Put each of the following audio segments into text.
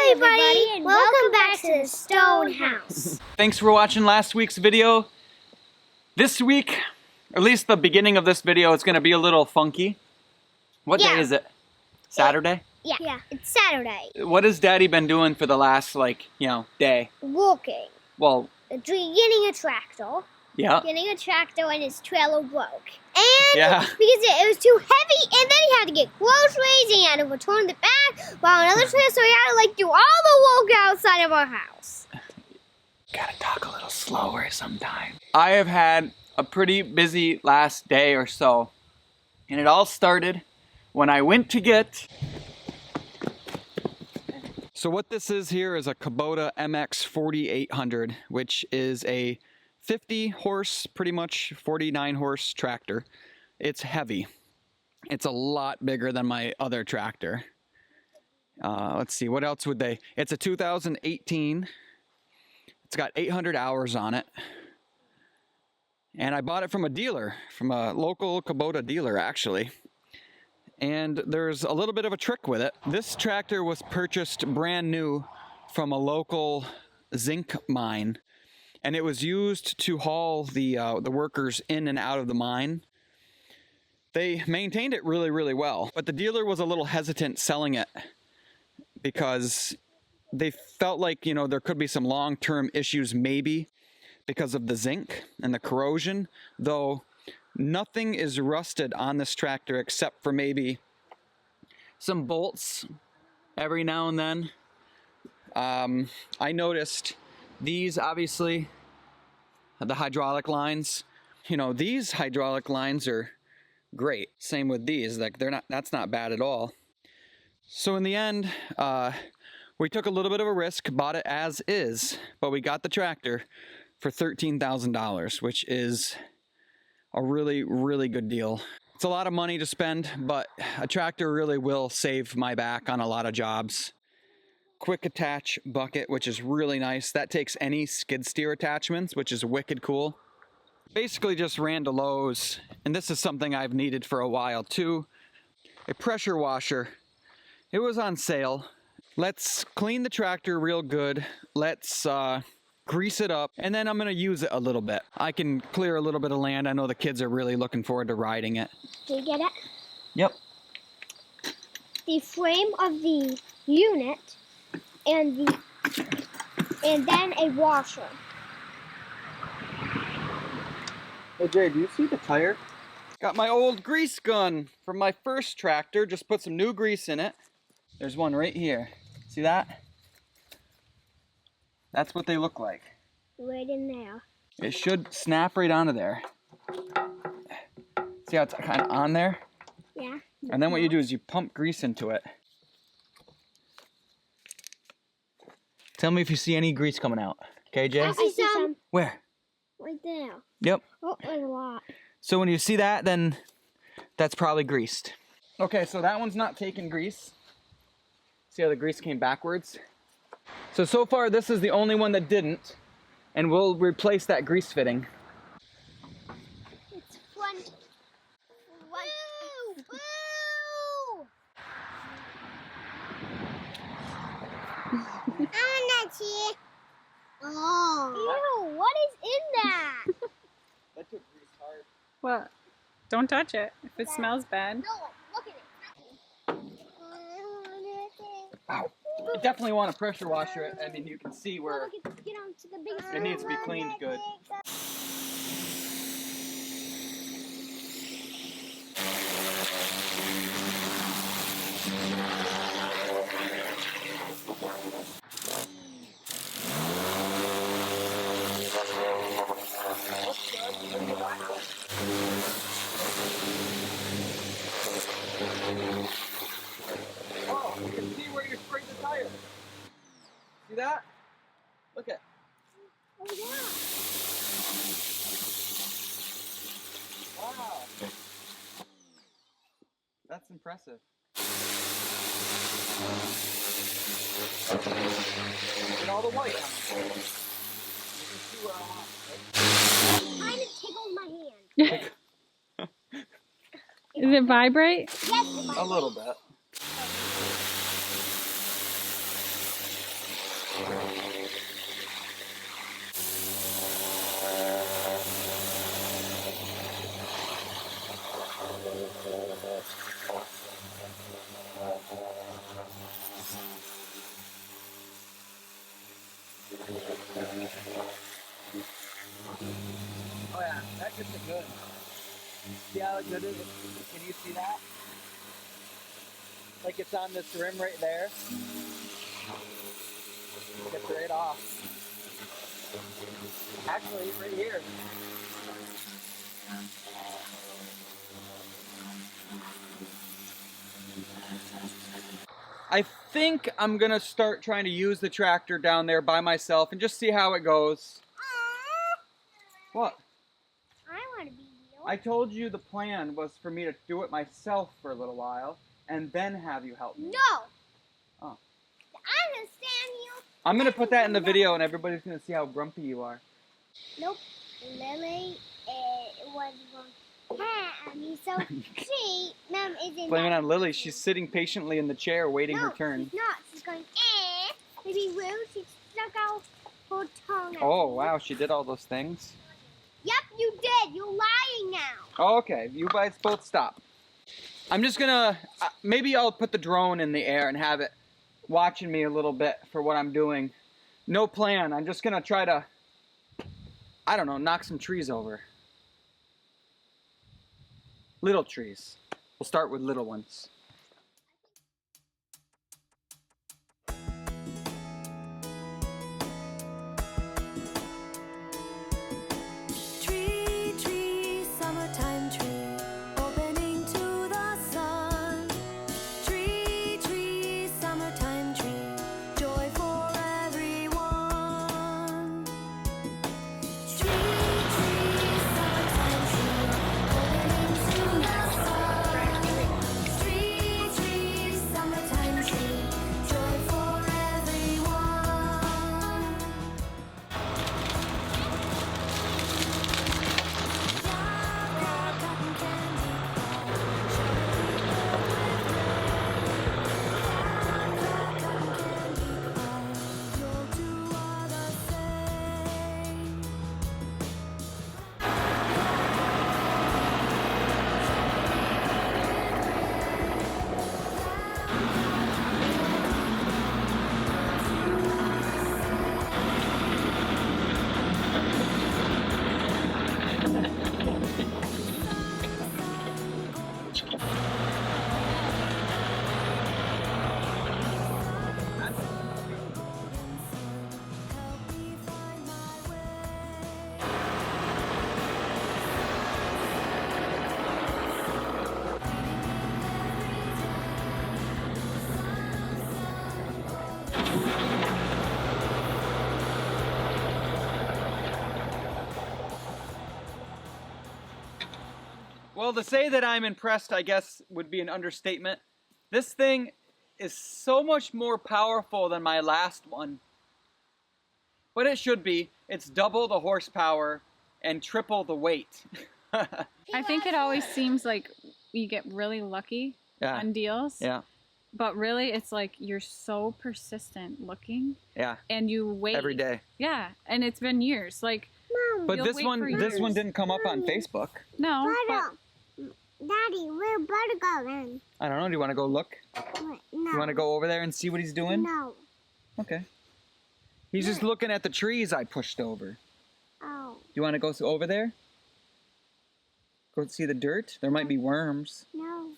everybody, and welcome back to the Stone House. Thanks for watching last week's video. This week, or at least the beginning of this video, it's going to be a little funky. What day is it? Saturday? Yeah, it's Saturday. What has Daddy been doing for the last, day? Walking. Well, getting a tractor. Yeah. Getting a tractor and his trailer broke. And because it was too heavy, and then he had to get groceries, and he had to return it back while another trailer, so he had to do all the work outside of our house. Gotta talk a little slower sometime. I have had a pretty busy last day or so, and it all started when I went to get... So what this is here is a Kubota MX4800, which is a 50 horse, pretty much 49 horse tractor. It's heavy. It's a lot bigger than my other tractor. Let's see, what else would they... It's a 2018. It's got 800 hours on it. And I bought it from a dealer, from a local Kubota dealer, actually. And there's a little bit of a trick with it. This tractor was purchased brand new from a local zinc mine. And it was used to haul the workers in and out of the mine. They maintained it really, really well. But the dealer was a little hesitant selling it because they felt like, there could be some long-term issues maybe because of the zinc and the corrosion. Though nothing is rusted on this tractor except for maybe some bolts every now and then. I noticed these, obviously, the hydraulic lines. These hydraulic lines are great. Same with these. That's not bad at all. So in the end, we took a little bit of a risk, bought it as is, but we got the tractor for $13,000, which is a really, really good deal. It's a lot of money to spend, but a tractor really will save my back on a lot of jobs. Quick attach bucket, which is really nice. That takes any skid steer attachments, which is wicked cool. Basically just ran to Lowe's, and this is something I've needed for a while too. A pressure washer. It was on sale. Let's clean the tractor real good. Let's grease it up, and then I'm gonna use it a little bit. I can clear a little bit of land. I know the kids are really looking forward to riding it. Do you get it? Yep. The frame of the unit and then a washer. Hey Jay, do you see the tire? Got my old grease gun from my first tractor. Just put some new grease in it. There's one right here. See that? That's what they look like. Right in there. It should snap right onto there. See how it's kind of on there? Yeah. And then what you do is you pump grease into it. Tell me if you see any grease coming out. Okay, Jay? I see some. Where? Right there. Yep. Oh, there's a lot. So when you see that, then that's probably greased. Okay, so that one's not taking grease. See how the grease came backwards? So far this is the only one that didn't, and we'll replace that grease fitting. It's fun. Woo! Woo! I'm not here. Oh. Ew, what is in that? That took grease hard. What? Don't touch it if it smells bad. No, look at it. Ow. You definitely want to pressure washer it. I mean, you can see where it needs to be cleaned good. Oh, you can see where you sprayed the tire. See that? Look at. Oh, yeah. Wow. That's impressive. Get all the white on it. You can see where I want it. It kind of tickled my hand. Does it vibrate? Yes, A little bit. Oh yeah, that gets it good. See how good it is? Can you see that? Like it's on this rim right there. Gets right off. Actually, right here. I think I'm gonna start trying to use the tractor down there by myself and just see how it goes. What? I want to be you. I told you the plan was for me to do it myself for a little while and then have you help me. No. Oh. I understand you. I'm gonna put that in the video and everybody's gonna see how grumpy you are. Nope. Lily was going at me, so she, Mom, isn't. Blame it on Lily. She's sitting patiently in the chair waiting her turn. She's not. She's going, Maybe Will, she stuck out her tongue at Oh, me. wow. She did all those things? Yep, you did. You're lying now. Oh, okay. You guys both stop. I'm just gonna, maybe I'll put the drone in the air and have it watching me a little bit for what I'm doing. No plan. I'm just gonna try to, I don't know, knock some trees over. Little trees. We'll start with little ones. Tree, tree, summertime tree, opening to the sun. Tree, tree, summertime tree, joy for everyone. Tree, tree, summertime tree, opening to the sun. Tree, tree, summertime tree, joy for everyone. Cotton candy you'll do all the same. Help me find my way. Well, to say that I'm impressed, I guess, would be an understatement. This thing is so much more powerful than my last one. But it should be. It's double the horsepower and triple the weight. I think it always seems like you get really lucky on deals. Yeah. But really, it's like you're so persistent looking. Yeah. And you wait. Every day. Yeah. And it's been years. Like, Mom. But You'll this wait one for this one years. didn't come up on Facebook. no. Butter. Daddy, where Butter going? I don't know. Do you want to go look? No. You want to go over there and see what he's doing? No. Okay. He's just looking at the trees I pushed over. Oh. Do you want to go over there? Go see the dirt? There might be worms. No.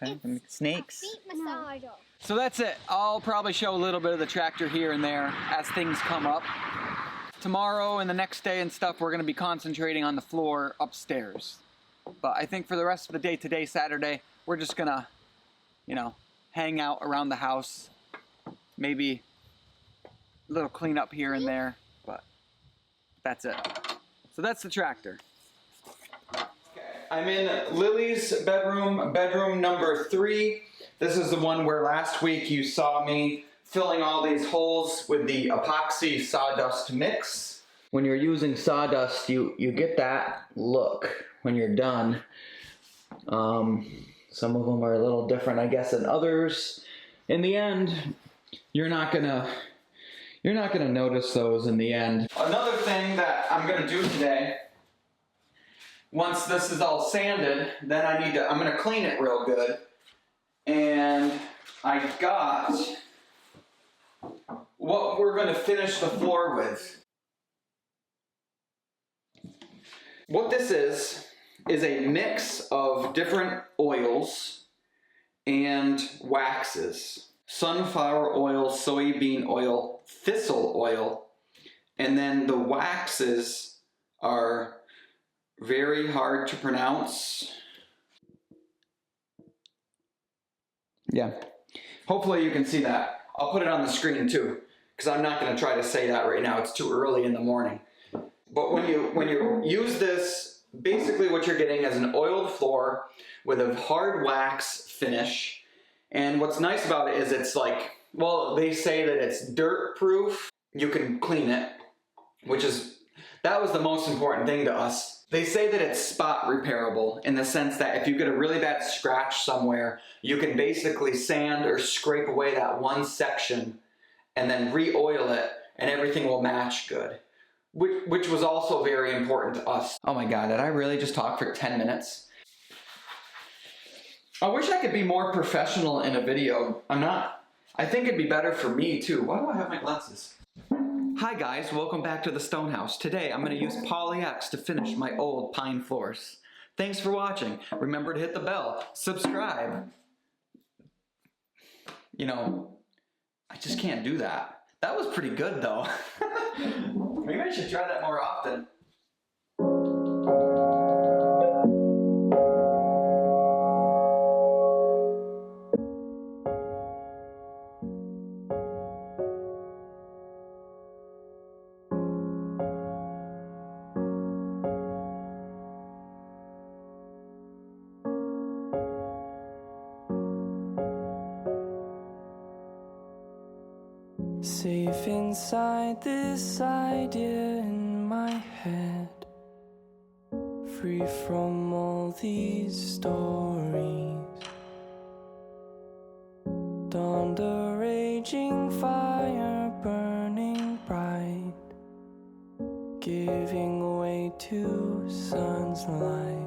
Okay. Snakes. Feet massager. So that's it. I'll probably show a little bit of the tractor here and there as things come up. Tomorrow and the next day and stuff, we're going to be concentrating on the floor upstairs. But I think for the rest of the day, today, Saturday, we're just going to, you know, hang out around the house. Maybe a little cleanup here and there, but that's it. So that's the tractor. I'm in Lily's bedroom number 3. This is the one where last week you saw me filling all these holes with the epoxy sawdust mix. When you're using sawdust, you get that look when you're done. Some of them are a little different, I guess, than others. In the end, you're not gonna You're not gonna notice those in the end. Another thing that I'm gonna do today, once this is all sanded, then I'm gonna clean it real good. And I got what we're gonna finish the floor with. What this is a mix of different oils and waxes. Sunflower oil, soybean oil, thistle oil, and then the waxes are very hard to pronounce. Yeah, hopefully you can see that. I'll put it on the screen too, because I'm not going to try to say that right now. It's too early in the morning. But when you use this, basically what you're getting is an oiled floor with a hard wax finish. And what's nice about it is it's like, well, they say that it's dirt proof. You can clean it, that was the most important thing to us. They say that it's spot repairable in the sense that if you get a really bad scratch somewhere, you can basically sand or scrape away that one section and then re-oil it and everything will match good. Which was also very important to us. Oh my God, did I really just talk for 10 minutes? I wish I could be more professional in a video. I'm not. I think it'd be better for me too. Why do I have my glasses? Hi guys, welcome back to the Stone House. Today I'm going to use POLYX to finish my old pine floors. Thanks for watching. Remember to hit the bell, subscribe. You know, I just can't do that. That was pretty good though. Maybe I should try that more often. Safe inside this idea in my head, free from all these stories. Dawned a raging fire burning bright, giving way to sun's light.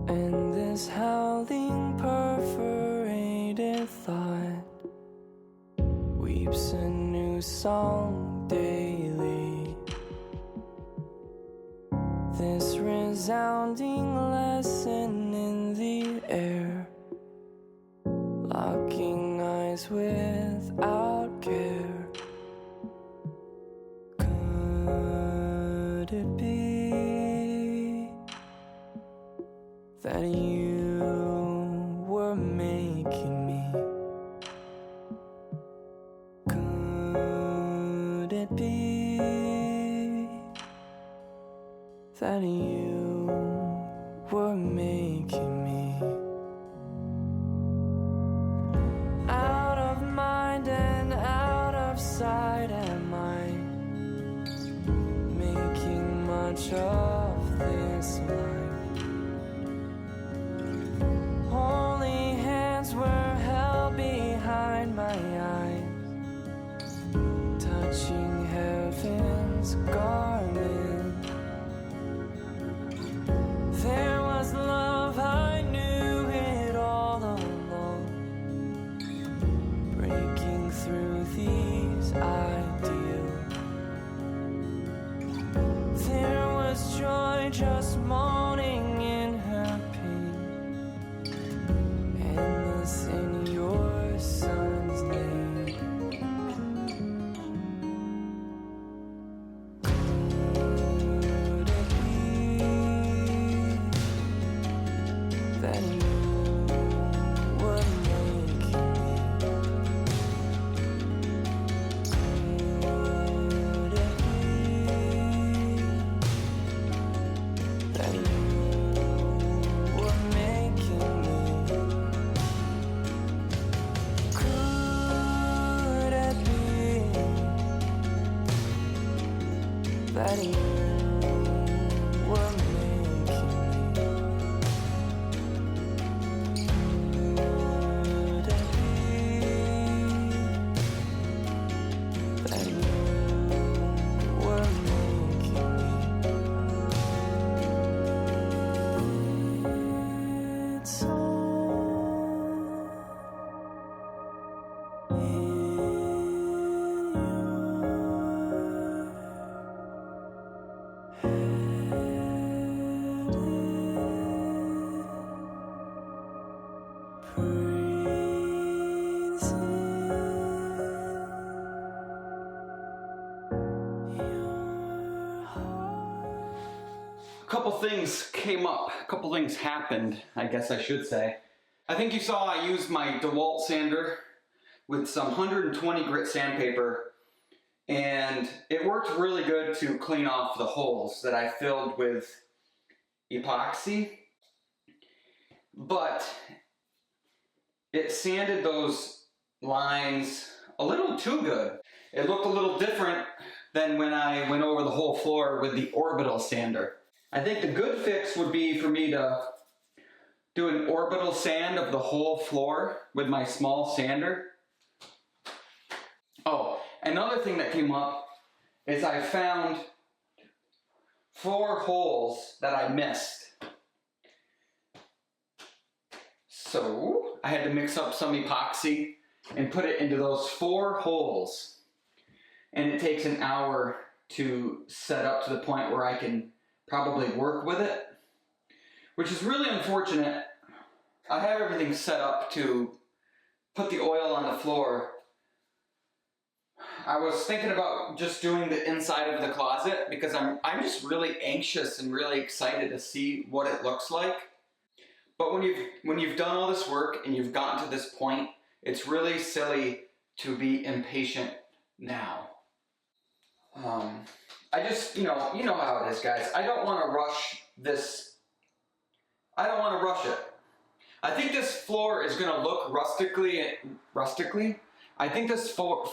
And this howling perforated thought weeps a new song daily. This resounding lesson in the air, locking eyes without care. Could it be that you were making me? Could it be that you were making me? Out of mind and out of sight am I, making much of this life. Holy hands were held behind my eyes, touching heaven's garment. There was love, I knew it all along, breaking through these ideals. There was joy just moaning in her pain, endless in your son's name. Could it be that you were making me? Could it be that you were making me. Could it be that you were making me? It's all A couple things came up, a couple things happened, I guess I should say. I think you saw I used my DeWalt sander with some 120 grit sandpaper, and it worked really good to clean off the holes that I filled with epoxy, but it sanded those lines a little too good. It looked a little different than when I went over the whole floor with the orbital sander. I think the good fix would be for me to do an orbital sand of the whole floor with my small sander. Oh, another thing that came up is I found 4 holes that I missed. So I had to mix up some epoxy and put it into those 4 holes. And it takes an hour to set up to the point where I can probably work with it, which is really unfortunate. I have everything set up to put the oil on the floor. I was thinking about just doing the inside of the closet because I'm just really anxious and really excited to see what it looks like. But when you've done all this work and you've gotten to this point, it's really silly to be impatient now. I just, you know how it is, guys. I don't want to rush this. I don't want to rush it. I think this floor is going to look rustically. I think this floor.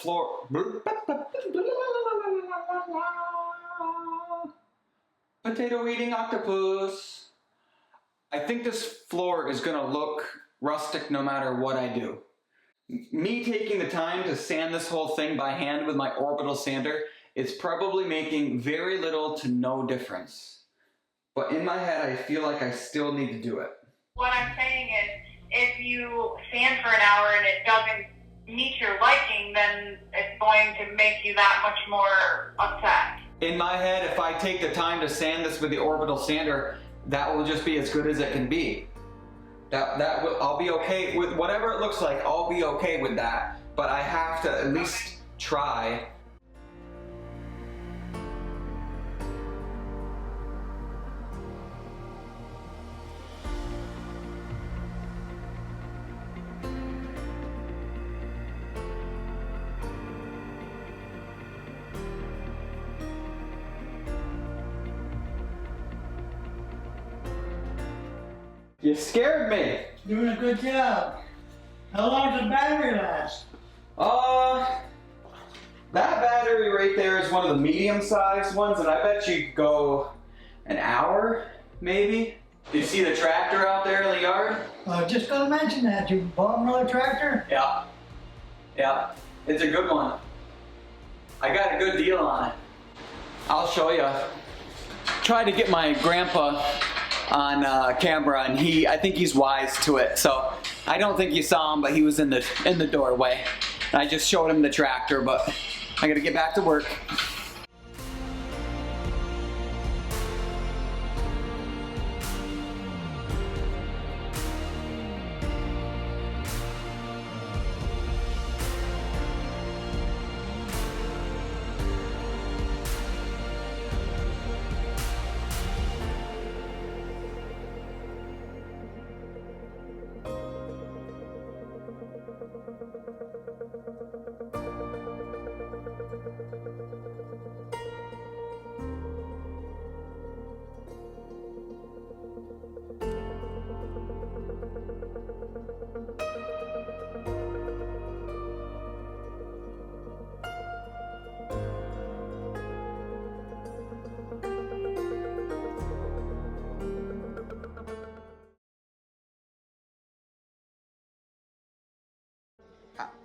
Potato eating octopus. I think this floor is going to look rustic no matter what I do. Me taking the time to sand this whole thing by hand with my orbital sander, it's probably making very little to no difference. But in my head, I feel like I still need to do it. What I'm saying is, if you sand for an hour and it doesn't meet your liking, then it's going to make you that much more upset. In my head, if I take the time to sand this with the orbital sander, that will just be as good as it can be. I'll be okay with whatever it looks like. I'll be okay with that. But I have to at least try. You scared me. Doing a good job. How long does the battery last? That battery right there is one of the medium-sized ones, and I bet you could go an hour, maybe. Do you see the tractor out there in the yard? I was just gonna mention that. You bought another tractor? Yeah. Yeah, it's a good one. I got a good deal on it. I'll show you. Tried to get my grandpa on camera, and I think he's wise to it. So I don't think you saw him, but he was in the doorway. And I just showed him the tractor, but I gotta get back to work.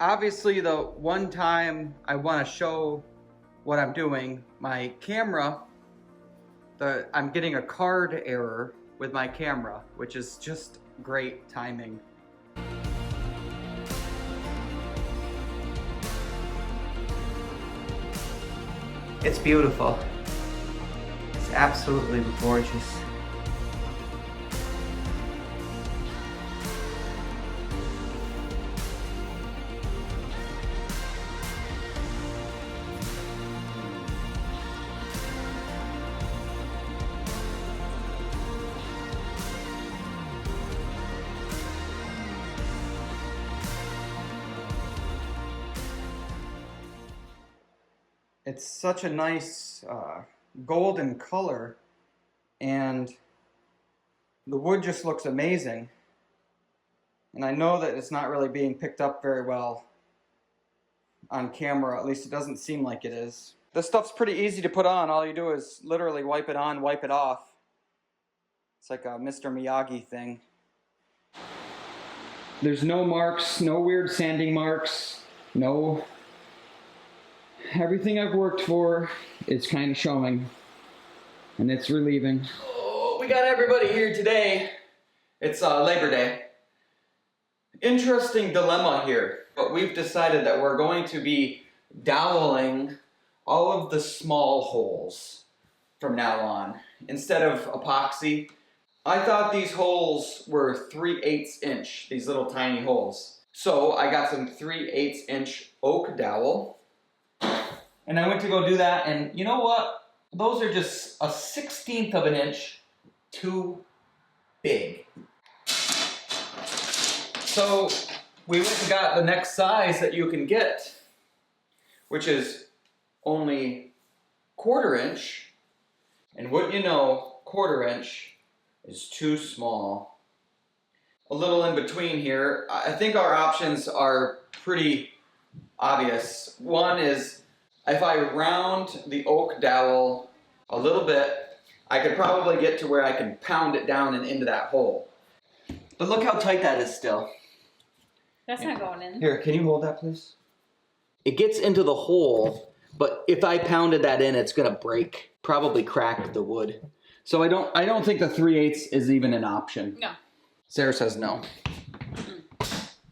obviously the one time I want to show what I'm doing, my camera, I'm getting a card error with my camera, which is just great timing. It's beautiful. It's absolutely gorgeous. It's such a nice golden color, and the wood just looks amazing. And I know that it's not really being picked up very well on camera, at least it doesn't seem like it is. This stuff's pretty easy to put on. All you do is literally wipe it on, wipe it off. It's like a Mr. Miyagi thing. There's no marks, no weird sanding marks, no... Everything I've worked for is kind of showing, and it's relieving. Oh, we got everybody here today. It's Labor Day. Interesting dilemma here, but we've decided that we're going to be doweling all of the small holes from now on instead of epoxy. I thought these holes were 3/8 inch, these little tiny holes. So I got some 3/8 inch oak dowel. And I went to go do that, and you know what? Those are just a 1/16 of an inch too big. So we went and got the next size that you can get, which is only 1/4 inch. And wouldn't you know, 1/4 inch is too small. A little in between here. I think our options are pretty obvious. One is, if I round the oak dowel a little bit, I could probably get to where I can pound it down and into that hole. But look how tight that is still. That's not going in. Here, can you hold that, please? It gets into the hole, but if I pounded that in, it's gonna break, probably crack the wood. So I don't think the 3/8 is even an option. No. Sarah says no.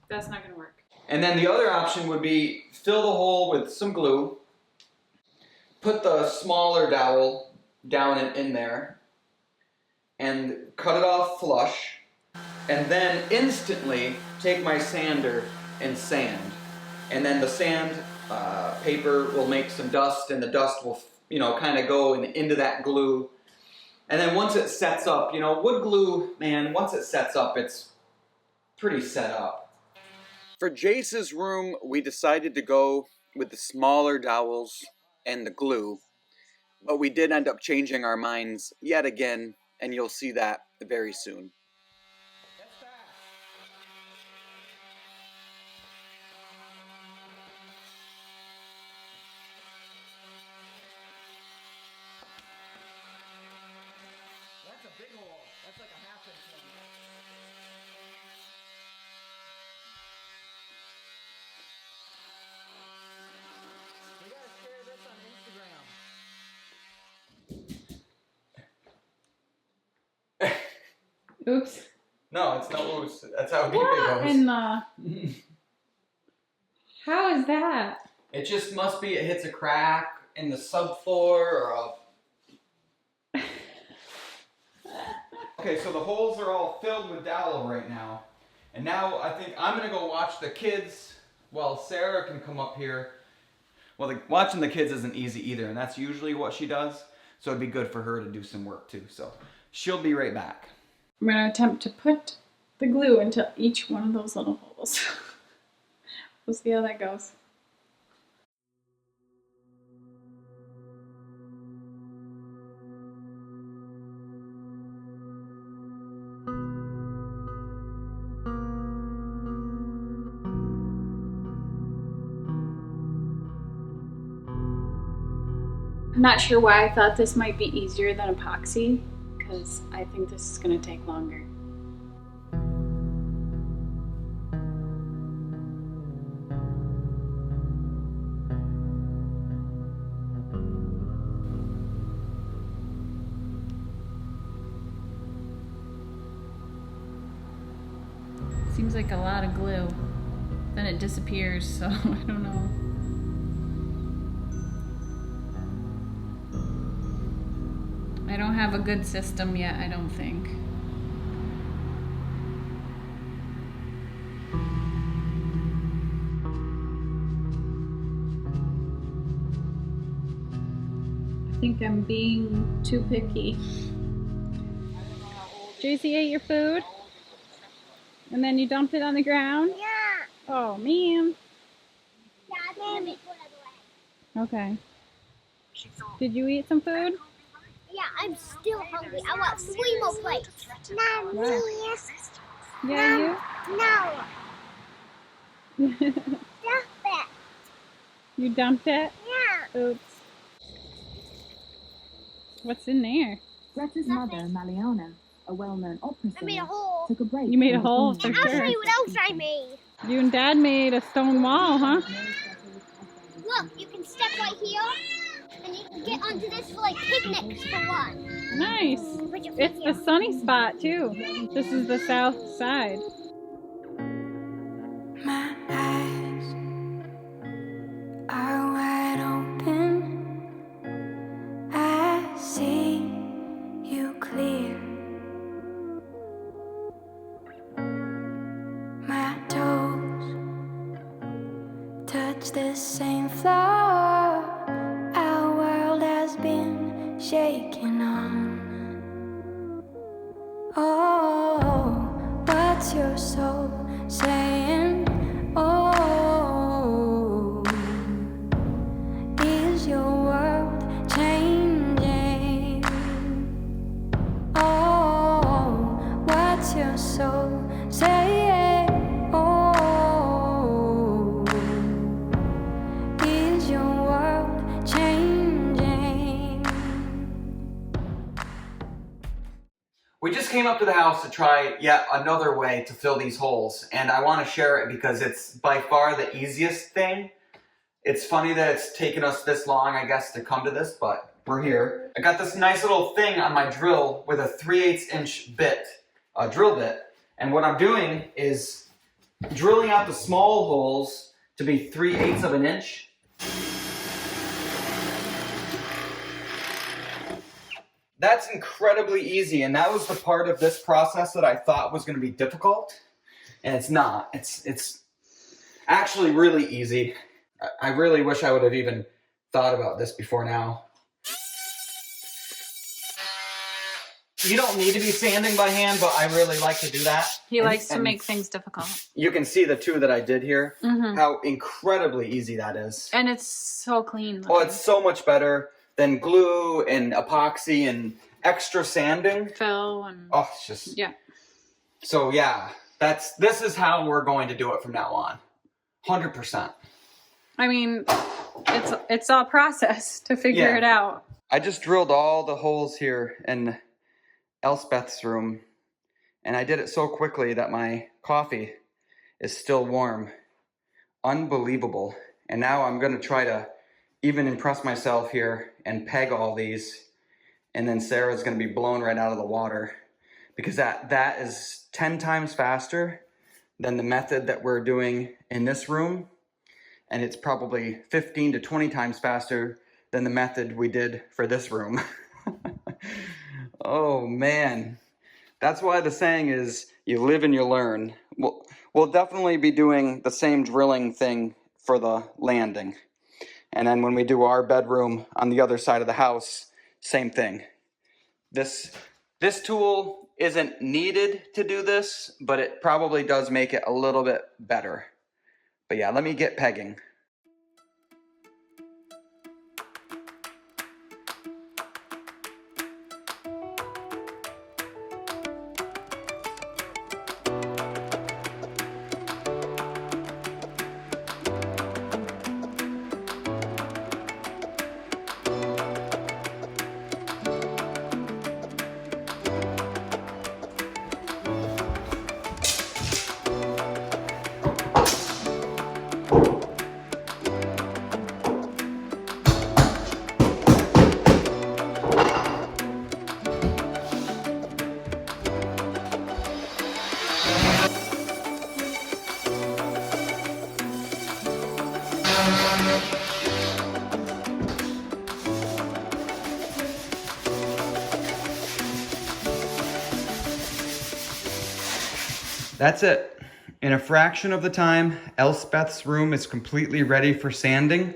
That's not gonna work. And then the other option would be fill the hole with some glue, put the smaller dowel down in there, and cut it off flush, and then instantly take my sander and sand. And then the sand paper will make some dust, and the dust will, you know, kind of go into that glue. And then once it sets up, you know, wood glue, man, once it sets up, it's pretty set up. For Jace's room, we decided to go with the smaller dowels and the glue, but we did end up changing our minds yet again, and you'll see that very soon. That's a big hole. That's like a 1/2 inch one. We gotta share this on Instagram. Oops. No, it's no oops. That's how deep What it goes. in the... How is that? It just must be it hits a crack in the subfloor or a... Okay, so the holes are all filled with dowel right now. And now I think I'm gonna go watch the kids while Sarah can come up here. Well, watching the kids isn't easy either, and that's usually what she does. So it'd be good for her to do some work too. So she'll be right back. I'm going to attempt to put the glue into each one of those little holes. We'll see how that goes. I'm not sure why I thought this might be easier than epoxy, because I think this is going to take longer. Seems like a lot of glue. Then it disappears, so I don't know. I don't have a good system yet, I don't think. I think I'm being too picky. JC ate your food? And then you dumped it on the ground? Yeah. Oh, man. Yeah, Okay. Did you eat some food? yeah, I'm still hungry. I want 3 more plates. Not me. Yeah, No. you? Stop it. You dumped it? Yeah. Oops. What's in there? Greta's mother, Maliana, a well-known opera I made a singer, hole. took a break. You made a from hole, performing. for I'll sure. show you what else I made. You and Dad made a stone wall, huh? Look, you can step right here, and you can get onto this for like picnics for one. Nice. Put your foot It's here. the sunny spot, too. This is the south side. My eyes are wide open. I see you clear. My toes touch the same floor. Our world has been shaken on. Oh, what's your soul saying? Oh, is your world changing? Oh, what's your soul saying? Oh, is your world changing? We just came up to the house to try yet another way to fill these holes, and I want to share it because it's by far the easiest thing. It's funny that it's taken us this long, I guess, to come to this, but we're here. I got this nice little thing on my drill with a 3/8 inch bit, a drill bit, and what I'm doing is drilling out the small holes to be 3/8 of an inch. That's incredibly easy, and that was the part of this process that I thought was going to be difficult, and it's not. It's actually really easy. I really wish I would have even thought about this before now. You don't need to be sanding by hand, but I really like to do that. He likes to And make things difficult. You can see the two that I did here, Mm-hmm. how incredibly easy that is. And it's so clean. Oh, it's so much better than glue and epoxy and extra sanding. Fill and Oh, it's just... yeah. So yeah, this is how we're going to do it from now on. 100%. I mean, it's all process to figure Yeah. it out. I just drilled all the holes here in Elspeth's room, and I did it so quickly that my coffee is still warm. Unbelievable. And now I'm going to try to even impress myself here and peg all these, and then Sarah's going to be blown right out of the water, because that is 10 times faster than the method that we're doing in this room, and it's probably 15 to 20 times faster than the method we did for this room. Oh man, that's why the saying is you live and you learn. We'll definitely be doing the same drilling thing for the landing, and then when we do our bedroom on the other side of the house, same thing. This tool isn't needed to do this, but it probably does make it a little bit better. But yeah, let me get pegging. that's it. In a fraction of the time, Elspeth's room is completely ready for sanding.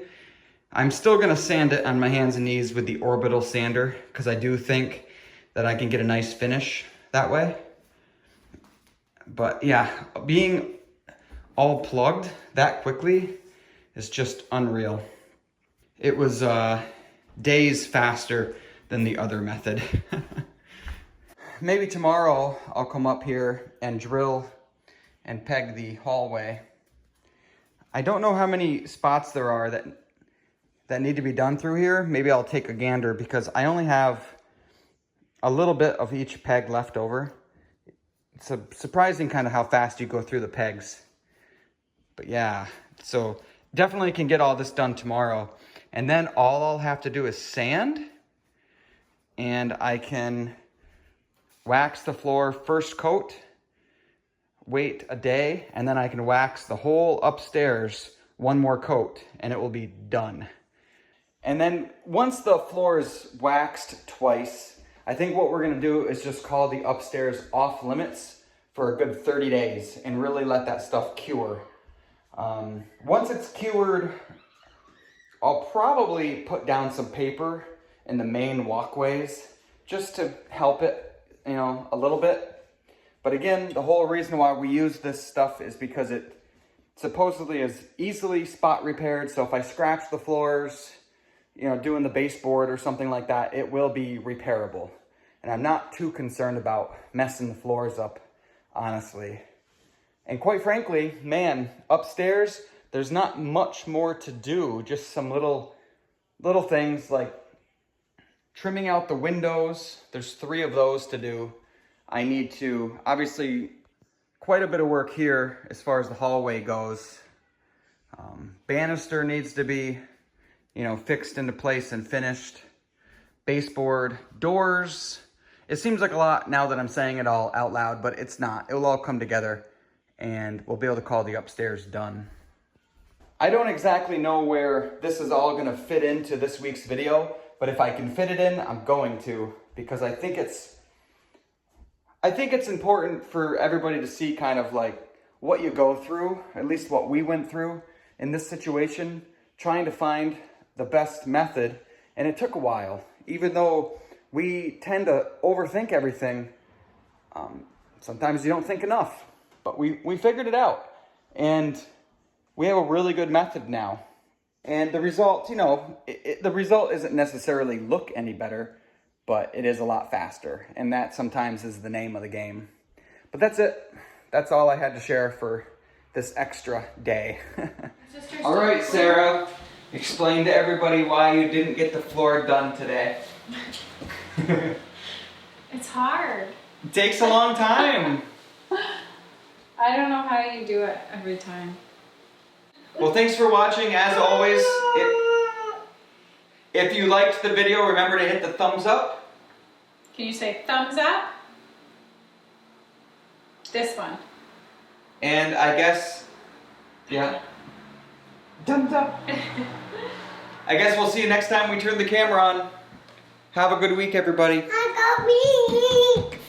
I'm still gonna sand it on my hands and knees with the orbital sander because I do think that I can get a nice finish that way. But yeah, being all plugged that quickly is just unreal. It was days faster than the other method. Maybe tomorrow I'll come up here and drill and peg the hallway. I don't know how many spots there are that need to be done through here. Maybe I'll take a gander because I only have a little bit of each peg left over. It's surprising kind of how fast you go through the pegs. But yeah, so definitely can get all this done tomorrow. And then all I'll have to do is sand, and I can wax the floor first coat, wait a day, and then I can wax the whole upstairs one more coat, and it will be done. And then once the floor is waxed twice, I think what we're gonna do is just call the upstairs off limits for a good 30 days and really let that stuff cure. Once it's cured, I'll probably put down some paper in the main walkways just to help it, you know, a little bit. But again, the whole reason why we use this stuff is because it supposedly is easily spot repaired. So if I scratch the floors, you know, doing the baseboard or something like that, it will be repairable. And I'm not too concerned about messing the floors up, honestly. And quite frankly, man, upstairs, there's not much more to do. Just some little things like trimming out the windows. There's 3 of those to do. I need to, obviously, quite a bit of work here as far as the hallway goes. Banister needs to be, you know, fixed into place and finished. Baseboard, doors. It seems like a lot now that I'm saying it all out loud, but it's not. It will all come together and we'll be able to call the upstairs done. I don't exactly know where this is all gonna fit into this week's video, but if I can fit it in, I'm going to, because I think it's important for everybody to see kind of like what you go through, at least what we went through in this situation, trying to find the best method. And it took a while, even though we tend to overthink everything. Sometimes you don't think enough, but we figured it out. And we have a really good method now. And the result, you know, the result isn't necessarily look any better, but it is a lot faster. And that sometimes is the name of the game. But that's it. That's all I had to share for this extra day. All right, Sarah, explain to everybody why you didn't get the floor done today. It's hard. It takes a long time. I don't know how you do it every time. Well, thanks for watching. As always, if you liked the video, remember to hit the thumbs up. Can you say thumbs up? This one. And I guess, yeah, thumbs up. I guess we'll see you next time we turn the camera on. Have a good week, everybody. I got me.